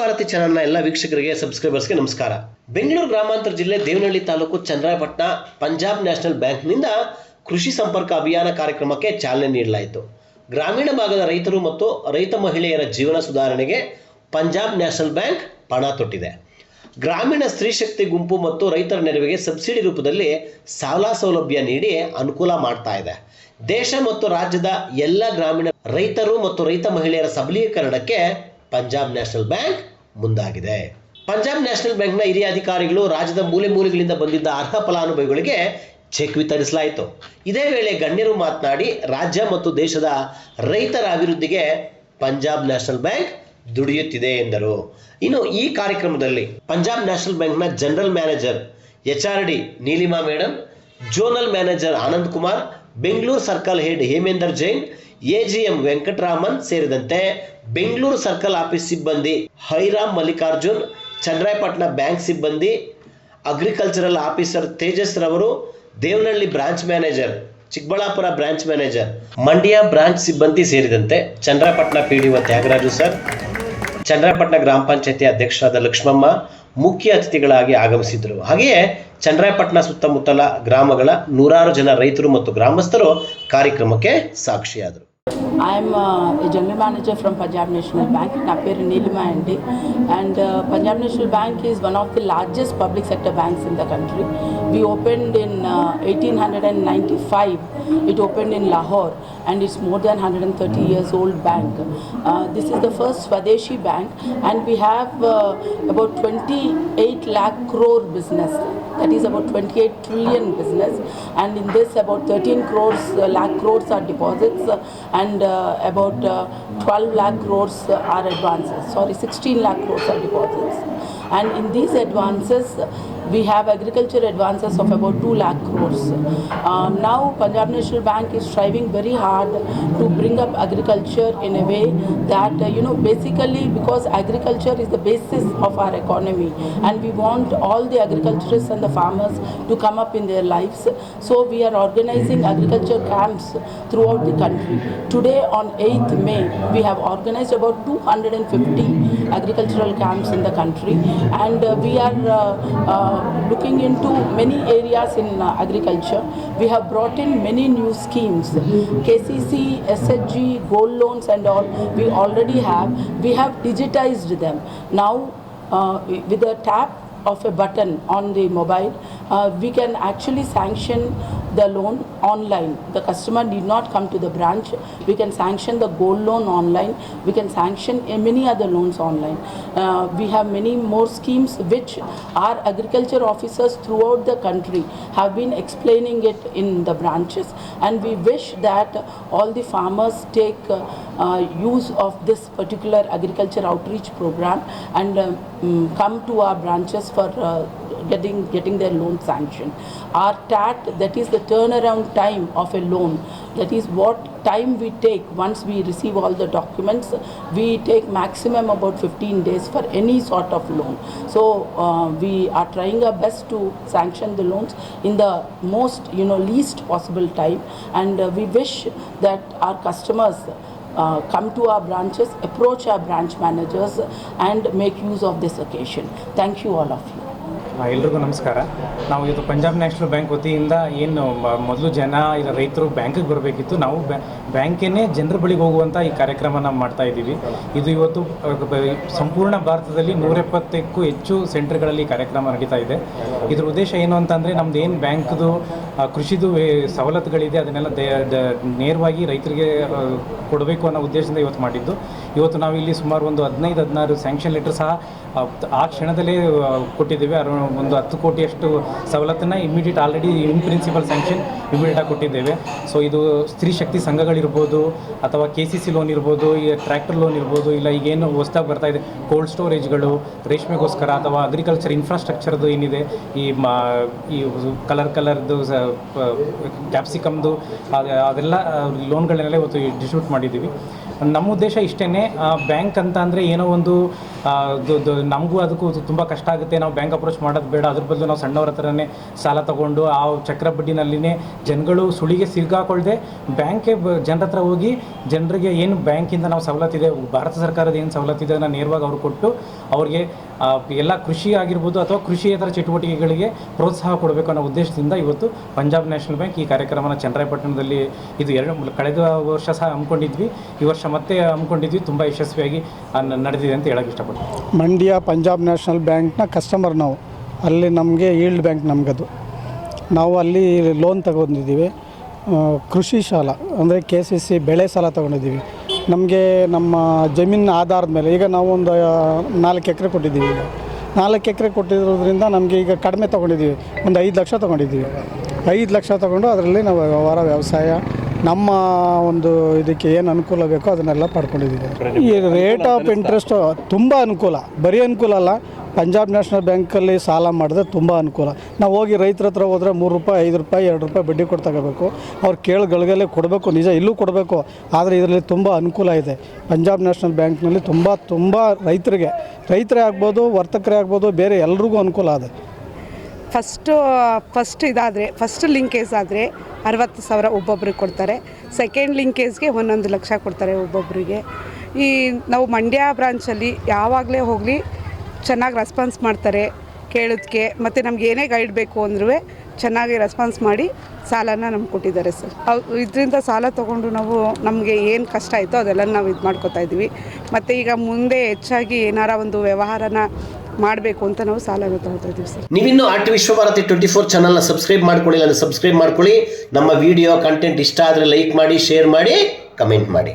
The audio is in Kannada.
ಭಾರತಿ ಚಾನೆಲ್ನ ಎಲ್ಲ ವೀಕ್ಷಕರಿಗೆ ಸಬ್ಸ್ಕ್ರೈಬರ್ಸ್ಗೆ ನಮಸ್ಕಾರ. ಬೆಂಗಳೂರು ಗ್ರಾಮಾಂತರ ಜಿಲ್ಲೆ ದೇವನಹಳ್ಳಿ ತಾಲೂಕು ಚನ್ನರಾಯಪಟ್ಟಣ ಪಂಜಾಬ್ ನ್ಯಾಷನಲ್ ಬ್ಯಾಂಕ್ನಿಂದ ಕೃಷಿ ಸಂಪರ್ಕ ಅಭಿಯಾನ ಕಾರ್ಯಕ್ರಮಕ್ಕೆ ಚಾಲನೆ ನೀಡಲಾಯಿತು. ಗ್ರಾಮೀಣ ಭಾಗದ ರೈತರು ಮತ್ತು ರೈತ ಮಹಿಳೆಯರ ಜೀವನ ಸುಧಾರಣೆಗೆ ಪಂಜಾಬ್ ನ್ಯಾಷನಲ್ ಬ್ಯಾಂಕ್ ಪಣ ತೊಟ್ಟಿದೆ. ಗ್ರಾಮೀಣ ಸ್ತ್ರೀ ಶಕ್ತಿ ಗುಂಪು ಮತ್ತು ರೈತರ ನೆರವಿಗೆ ಸಬ್ಸಿಡಿ ರೂಪದಲ್ಲಿ ಸಾಲ ಸೌಲಭ್ಯ ನೀಡಿ ಅನುಕೂಲ ಮಾಡ್ತಾ ಇದೆ. ದೇಶ ಮತ್ತು ರಾಜ್ಯದ ಎಲ್ಲ ಗ್ರಾಮೀಣ ರೈತರು ಮತ್ತು ರೈತ ಮಹಿಳೆಯರ ಸಬಲೀಕರಣಕ್ಕೆ ಪಂಜಾಬ್ ನ್ಯಾಷನಲ್ ಬ್ಯಾಂಕ್ ಮುಂದಾಗಿದೆ. ಪಂಜಾಬ್ ನ್ಯಾಷನಲ್ ಬ್ಯಾಂಕ್ನ ಹಿರಿಯ ಅಧಿಕಾರಿಗಳು ರಾಜ್ಯದ ಮೂಲೆ ಮೂಲೆಗಳಿಂದ ಬಂದಿದ್ದ ಅರ್ಹ ಫಲಾನುಭವಿಗಳಿಗೆ ಚೆಕ್ ವಿತರಿಸಲಾಯಿತು. ಇದೇ ವೇಳೆ ಗಣ್ಯರು ಮಾತನಾಡಿ ರಾಜ್ಯ ಮತ್ತು ದೇಶದ ರೈತರ ಅಭಿವೃದ್ಧಿಗೆ ಪಂಜಾಬ್ ನ್ಯಾಷನಲ್ ಬ್ಯಾಂಕ್ ದುಡಿಯುತ್ತಿದೆ ಎಂದರು. ಇನ್ನು ಈ ಕಾರ್ಯಕ್ರಮದಲ್ಲಿ ಪಂಜಾಬ್ ನ್ಯಾಷನಲ್ ಬ್ಯಾಂಕ್ನ general manager HRD Neelima madam, zonal manager Anand Kumar, Bengaluru circle head Hemender Jain, AGM Venkataraman ಸೇರಿದಂತೆ ಬೆಂಗಳೂರು ಸರ್ಕಲ್ ಆಫೀಸ್ ಸಿಬ್ಬಂದಿ ಹೈರಾಮ್ ಮಲ್ಲಿಕಾರ್ಜುನ್, ಚನ್ನರಾಯಪಟ್ಟಣ ಬ್ಯಾಂಕ್ ಸಿಬ್ಬಂದಿ, ಅಗ್ರಿಕಲ್ಚರಲ್ ಆಫೀಸರ್ ತೇಜಸ್ ರವರು, Devanahalli branch manager, Chikkaballapura branch manager, Mandya branch ಸಿಬ್ಬಂದಿ ಸೇರಿದಂತೆ ಚನ್ನರಾಯಪಟ್ಟಣ PDO ತ್ಯಾಗರಾಜು ಸರ್, ಚನ್ನರಾಯಪಟ್ಟಣ ಗ್ರಾಮ ಪಂಚಾಯತಿ ಅಧ್ಯಕ್ಷರಾದ ಲಕ್ಷ್ಮಮ್ಮ ಮುಖ್ಯ ಅತಿಥಿಗಳಾಗಿ ಆಗಮಿಸಿದರು. ಹಾಗೆಯೇ ಚನ್ನರಾಯಪಟ್ಟಣ ಸುತ್ತಮುತ್ತಲ ಗ್ರಾಮಗಳ ನೂರಾರು ಜನ ರೈತರು ಮತ್ತು ಗ್ರಾಮಸ್ಥರು ಕಾರ್ಯಕ್ರಮಕ್ಕೆ ಸಾಕ್ಷಿಯಾದರು. I am a general manager from Punjab National Bank, Napier Neelima ND, and Punjab National Bank is one of the largest public sector banks in the country. We opened in 1895. It opened in Lahore, and it's more than 130 years old bank. This is the first Swadeshi bank, and we have about 28 lakh crore business. That is about 28 trillion business, and in this about 13 lakh crores are deposits, and about 12 lakh crores are advances. 16 lakh crores are deposits. And in these advances, we have agriculture advances of about 2 lakh crores. Now Punjab National Bank is striving very hard to bring up agriculture in a way that, basically because agriculture is the basis of our economy, and we want all the agriculturists and the farmers to come up in their lives. So we are organizing agriculture camps throughout the country. Today on 8th May, we have organized about 250 agricultural camps in the country, and we are looking into many areas in agriculture. We have brought in many new schemes, KCC, SHG, gold loans and all we already have. We have digitized them. Now with the tap of a button on the mobile, we can actually sanction the loan online. The customer need not come to the branch. We can sanction the gold loan online. We can sanction many other loans online. We have many more schemes which our agriculture officers throughout the country have been explaining it in the branches, and we wish that all the farmers take use of this particular agriculture outreach program and come to our branches for getting their loan sanctioned. Our TAT, that is the turnaround time of a loan, that is what time we take once we receive all the documents. We take maximum about 15 days for any sort of loan. So we are trying our best to sanction the loans in the most least possible time, and we wish that our customers come to our branches, approach our branch managers and make use of this occasion. Thank you all of you. ಎಲ್ರಿಗೂ ನಮಸ್ಕಾರ. ನಾವು ಇವತ್ತು ಪಂಜಾಬ್ ನ್ಯಾಷನಲ್ ಬ್ಯಾಂಕ್ ವತಿಯಿಂದ ಏನು ಮೊದಲು ಜನ ಇಲ್ಲ ರೈತರು ಬ್ಯಾಂಕಿಗೆ ಬರಬೇಕಿತ್ತು, ನಾವು ಬ್ಯಾಂಕೇನೆ ಜನರ ಬಳಿಗೆ ಹೋಗುವಂಥ ಈ ಕಾರ್ಯಕ್ರಮ ನಾವು ಮಾಡ್ತಾ ಇದ್ದೀವಿ. ಇದು ಇವತ್ತು ಸಂಪೂರ್ಣ ಭಾರತದಲ್ಲಿ 170ಕ್ಕೂ ಹೆಚ್ಚು ಸೆಂಟರ್ಗಳಲ್ಲಿ ಕಾರ್ಯಕ್ರಮ ನಡೀತಾ ಇದೆ. ಇದ್ರ ಉದ್ದೇಶ ಏನು ಅಂತಂದರೆ ನಮ್ದು ಏನು ಬ್ಯಾಂಕ್ದು ಕೃಷಿದು ಸವಲತ್ತುಗಳಿದೆ ಅದನ್ನೆಲ್ಲ ನೇರವಾಗಿ ರೈತರಿಗೆ ಕೊಡಬೇಕು ಅನ್ನೋ ಉದ್ದೇಶದಿಂದ ಇವತ್ತು ಮಾಡಿದ್ದು. ಇವತ್ತು ನಾವು ಇಲ್ಲಿ ಸುಮಾರು ಒಂದು 15-16 ಸ್ಯಾಂಕ್ಷನ್ ಲೆಟರ್ ಸಹ ಆ ಕ್ಷಣದಲ್ಲೇ ಕೊಟ್ಟಿದ್ದೇವೆ. ಒಂದು 10 ಕೋಟಿಯಷ್ಟು ಸವಲತ್ತನ್ನು immediate already in principle sanction ಇಮಿಡಿಯೇಟಾಗಿ ಕೊಟ್ಟಿದ್ದೇವೆ. ಸೊ ಇದು ಸ್ತ್ರೀ ಶಕ್ತಿ ಸಂಘಗಳಿರ್ಬೋದು, ಅಥವಾ KCC ಲೋನ್ ಇರ್ಬೋದು, ಈ ಟ್ರ್ಯಾಕ್ಟರ್ ಲೋನ್ ಇರ್ಬೋದು, ಇಲ್ಲ ಈಗೇನು ಹೊಸದಾಗಿ ಬರ್ತಾ ಇದೆ ಕೋಲ್ಡ್ ಸ್ಟೋರೇಜ್ಗಳು ರೇಷ್ಮೆಗೋಸ್ಕರ, ಅಥವಾ ಅಗ್ರಿಕಲ್ಚರ್ ಇನ್ಫ್ರಾಸ್ಟ್ರಕ್ಚರ್ದು ಏನಿದೆ ಈ ಕಲರ್ದು ಕ್ಯಾಪ್ಸಿಕಮ್ದು ಅದೆಲ್ಲ ಲೋನ್ಗಳನ್ನೆಲ್ಲ ಇವತ್ತು ಡಿಸ್ಟ್ರಿಬ್ಯೂಟ್ ಮಾಡಿದ್ದೀವಿ. ನಮ್ಮ ಉದ್ದೇಶ ಇಷ್ಟೇ, ಬ್ಯಾಂಕ್ ಅಂತ ಅಂದರೆ ಏನೋ ಒಂದು ನಮಗೂ ಅದಕ್ಕೂ ತುಂಬ ಕಷ್ಟ ಆಗುತ್ತೆ, ನಾವು ಬ್ಯಾಂಕ್ ಅಪ್ರೋಚ್ ಮಾಡೋದು ಬೇಡ, ಅದ್ರ ಬದಲು ನಾವು ಸಣ್ಣವ್ರ ಹತ್ರನೇ ಸಾಲ ತೊಗೊಂಡು ಆ ಚಕ್ರ ಬಡ್ಡಿನಲ್ಲಿನೇ ಜನಗಳು ಸುಳಿಗೆ ಸಿಗಾಕೊಳ್ಳದೆ ಬ್ಯಾಂಕ್ಗೆ ಜನರ ಹತ್ರ ಹೋಗಿ ಜನರಿಗೆ ಏನು ಬ್ಯಾಂಕಿಂದ ನಾವು ಸವಲತ್ತಿದೆ, ಭಾರತ ಸರ್ಕಾರದ ಏನು ಸವಲತ್ತಿದೆ ಅದನ್ನು ನೇರವಾಗಿ ಅವ್ರು ಕೊಟ್ಟು ಅವ್ರಿಗೆ ಎಲ್ಲ ಕೃಷಿ ಆಗಿರ್ಬೋದು ಅಥವಾ ಕೃಷಿಯೇತರ ಚಟುವಟಿಕೆಗಳಿಗೆ ಪ್ರೋತ್ಸಾಹ ಕೊಡಬೇಕು ಅನ್ನೋ ಉದ್ದೇಶದಿಂದ ಇವತ್ತು ಪಂಜಾಬ್ ನ್ಯಾಷನಲ್ ಬ್ಯಾಂಕ್ ಈ ಕಾರ್ಯಕ್ರಮನ ಚನ್ನರಾಯಪಟ್ಟಣದಲ್ಲಿ ಇದು ಕಳೆದ ವರ್ಷ ಸಹ ಹಮ್ಮಿಕೊಂಡಿದ್ವಿ, ಈ ವರ್ಷ ಮತ್ತೆ ಹಮ್ಮಿಕೊಂಡಿದ್ವಿ. ತುಂಬ ಯಶಸ್ವಿಯಾಗಿ ನಡೆದಿದೆ ಅಂತ ಹೇಳಕ್ಕೆ ಇಷ್ಟಪಡ್ತೀನಿ. ಮಂಡ್ಯ ಪಂಜಾಬ್ ನ್ಯಾಷನಲ್ ಬ್ಯಾಂಕ್ನ ಕಸ್ಟಮರ್ ನಾವು. ಅಲ್ಲಿ ನಮಗೆ ಈಲ್ಡ್ ಬ್ಯಾಂಕ್ ನಮಗದು. ನಾವು ಅಲ್ಲಿ ಲೋನ್ ತಗೊಂಡಿದ್ದೀವಿ. ಕೃಷಿ ಸಾಲ ಅಂದರೆ KCC ಬೆಳೆ ಸಾಲ ತೊಗೊಂಡಿದ್ದೀವಿ. ನಮಗೆ ನಮ್ಮ ಜಮೀನಿನ ಆಧಾರದ ಮೇಲೆ ಈಗ ನಾವು ಒಂದು 4 ಎಕರೆ ಕೊಟ್ಟಿದ್ದೀವಿ. ಈಗ 4 ಎಕರೆ ಕೊಟ್ಟಿರೋದ್ರಿಂದ ನಮಗೆ ಈಗ ಕಡಿಮೆ ತೊಗೊಂಡಿದ್ದೀವಿ, ಒಂದು 5 ಲಕ್ಷ ತೊಗೊಂಡಿದ್ದೀವಿ. 5 ಲಕ್ಷ ತೊಗೊಂಡು ಅದರಲ್ಲಿ ನಾವು ವ್ಯವಸಾಯ ನಮ್ಮ ಒಂದು ಇದಕ್ಕೆ ಏನು ಅನುಕೂಲ ಬೇಕೋ ಅದನ್ನೆಲ್ಲ ಪಡ್ಕೊಂಡಿದ್ದೀವಿ. ಈ ರೇಟ್ ಆಫ್ ಇಂಟ್ರೆಸ್ಟು ತುಂಬ ಅನುಕೂಲ, ಬರೀ ಅನುಕೂಲ ಅಲ್ಲ, ಪಂಜಾಬ್ ನ್ಯಾಷನಲ್ ಬ್ಯಾಂಕಲ್ಲಿ ಸಾಲ ಮಾಡಿದ್ರೆ ತುಂಬ ಅನುಕೂಲ. ನಾವು ಹೋಗಿ ರೈತರ ಹತ್ರ ಹೋದರೆ ₹3, ₹5, ₹2 ಬಡ್ಡಿ ಕೊಟ್ಟು ತಗೋಬೇಕು. ಅವ್ರು ಕೇಳಿಗಳಿಗೆಲ್ಲೇ ಕೊಡಬೇಕು, ನಿಜ ಇಲ್ಲೂ ಕೊಡಬೇಕು. ಆದರೆ ಇದರಲ್ಲಿ ತುಂಬ ಅನುಕೂಲ ಇದೆ. ಪಂಜಾಬ್ ನ್ಯಾಷನಲ್ ಬ್ಯಾಂಕ್ನಲ್ಲಿ ತುಂಬ ರೈತರೇ ಆಗ್ಬೋದು, ವರ್ತಕರೇ ಆಗ್ಬೋದು, ಬೇರೆ ಎಲ್ರಿಗೂ ಅನುಕೂಲ ಇದೆ. ಫಸ್ಟ್ ಲಿಂಕೇಜ್ ಆದರೆ 60,000 ಒಬ್ಬೊಬ್ರಿಗೆ ಕೊಡ್ತಾರೆ. ಸೆಕೆಂಡ್ ಲಿಂಕೇಜ್ಗೆ 1 ಲಕ್ಷ ಕೊಡ್ತಾರೆ ಒಬ್ಬೊಬ್ಬರಿಗೆ. ಈ ನಾವು ಮಂಡ್ಯ ಬ್ರಾಂಚಲ್ಲಿ ಯಾವಾಗಲೇ ಹೋಗಲಿ ಚೆನ್ನಾಗಿ ರೆಸ್ಪಾನ್ಸ್ ಮಾಡ್ತಾರೆ ಕೇಳೋದಕ್ಕೆ. ಮತ್ತು ನಮ್ಗೆ ಏನೇ ಗೈಡ್ ಬೇಕು ಅಂದ್ರೂ ಚೆನ್ನಾಗಿ ರೆಸ್ಪಾನ್ಸ್ ಮಾಡಿ ಸಾಲನ ನಮ್ಗೆ ಕೊಟ್ಟಿದ್ದಾರೆ ಸರ್. ಇದರಿಂದ ಸಾಲ ತೊಗೊಂಡು ನಾವು ನಮಗೆ ಏನು ಕಷ್ಟ ಆಯಿತೋ ಅದೆಲ್ಲ ನಾವು ಇದು ಮಾಡ್ಕೋತಾ ಇದ್ದೀವಿ. ಮತ್ತು ಈಗ ಮುಂದೆ ಹೆಚ್ಚಾಗಿ ಏನಾರ ಒಂದು ವ್ಯವಹಾರನ ಮಾಡಬೇಕು ಅಂತ ನಾವು ಸಾಲನ ತೊಗೊಳ್ತಾ ಇದ್ದೀವಿ ಸರ್. ನೀವಿನ್ನು ಆರ್ಟ್ ವಿಶ್ವಭಾರತಿ 24 ಚಾನಲ್ನ ಸಬ್ಸ್ಕ್ರೈಬ್ ಮಾಡ್ಕೊಳ್ಳಿ, ಸಬ್ಸ್ಕ್ರೈಬ್ ಮಾಡ್ಕೊಳ್ಳಿ. ನಮ್ಮ ವಿಡಿಯೋ ಕಂಟೆಂಟ್ ಇಷ್ಟ ಆದರೆ ಲೈಕ್ ಮಾಡಿ, ಶೇರ್ ಮಾಡಿ, ಕಮೆಂಟ್ ಮಾಡಿ.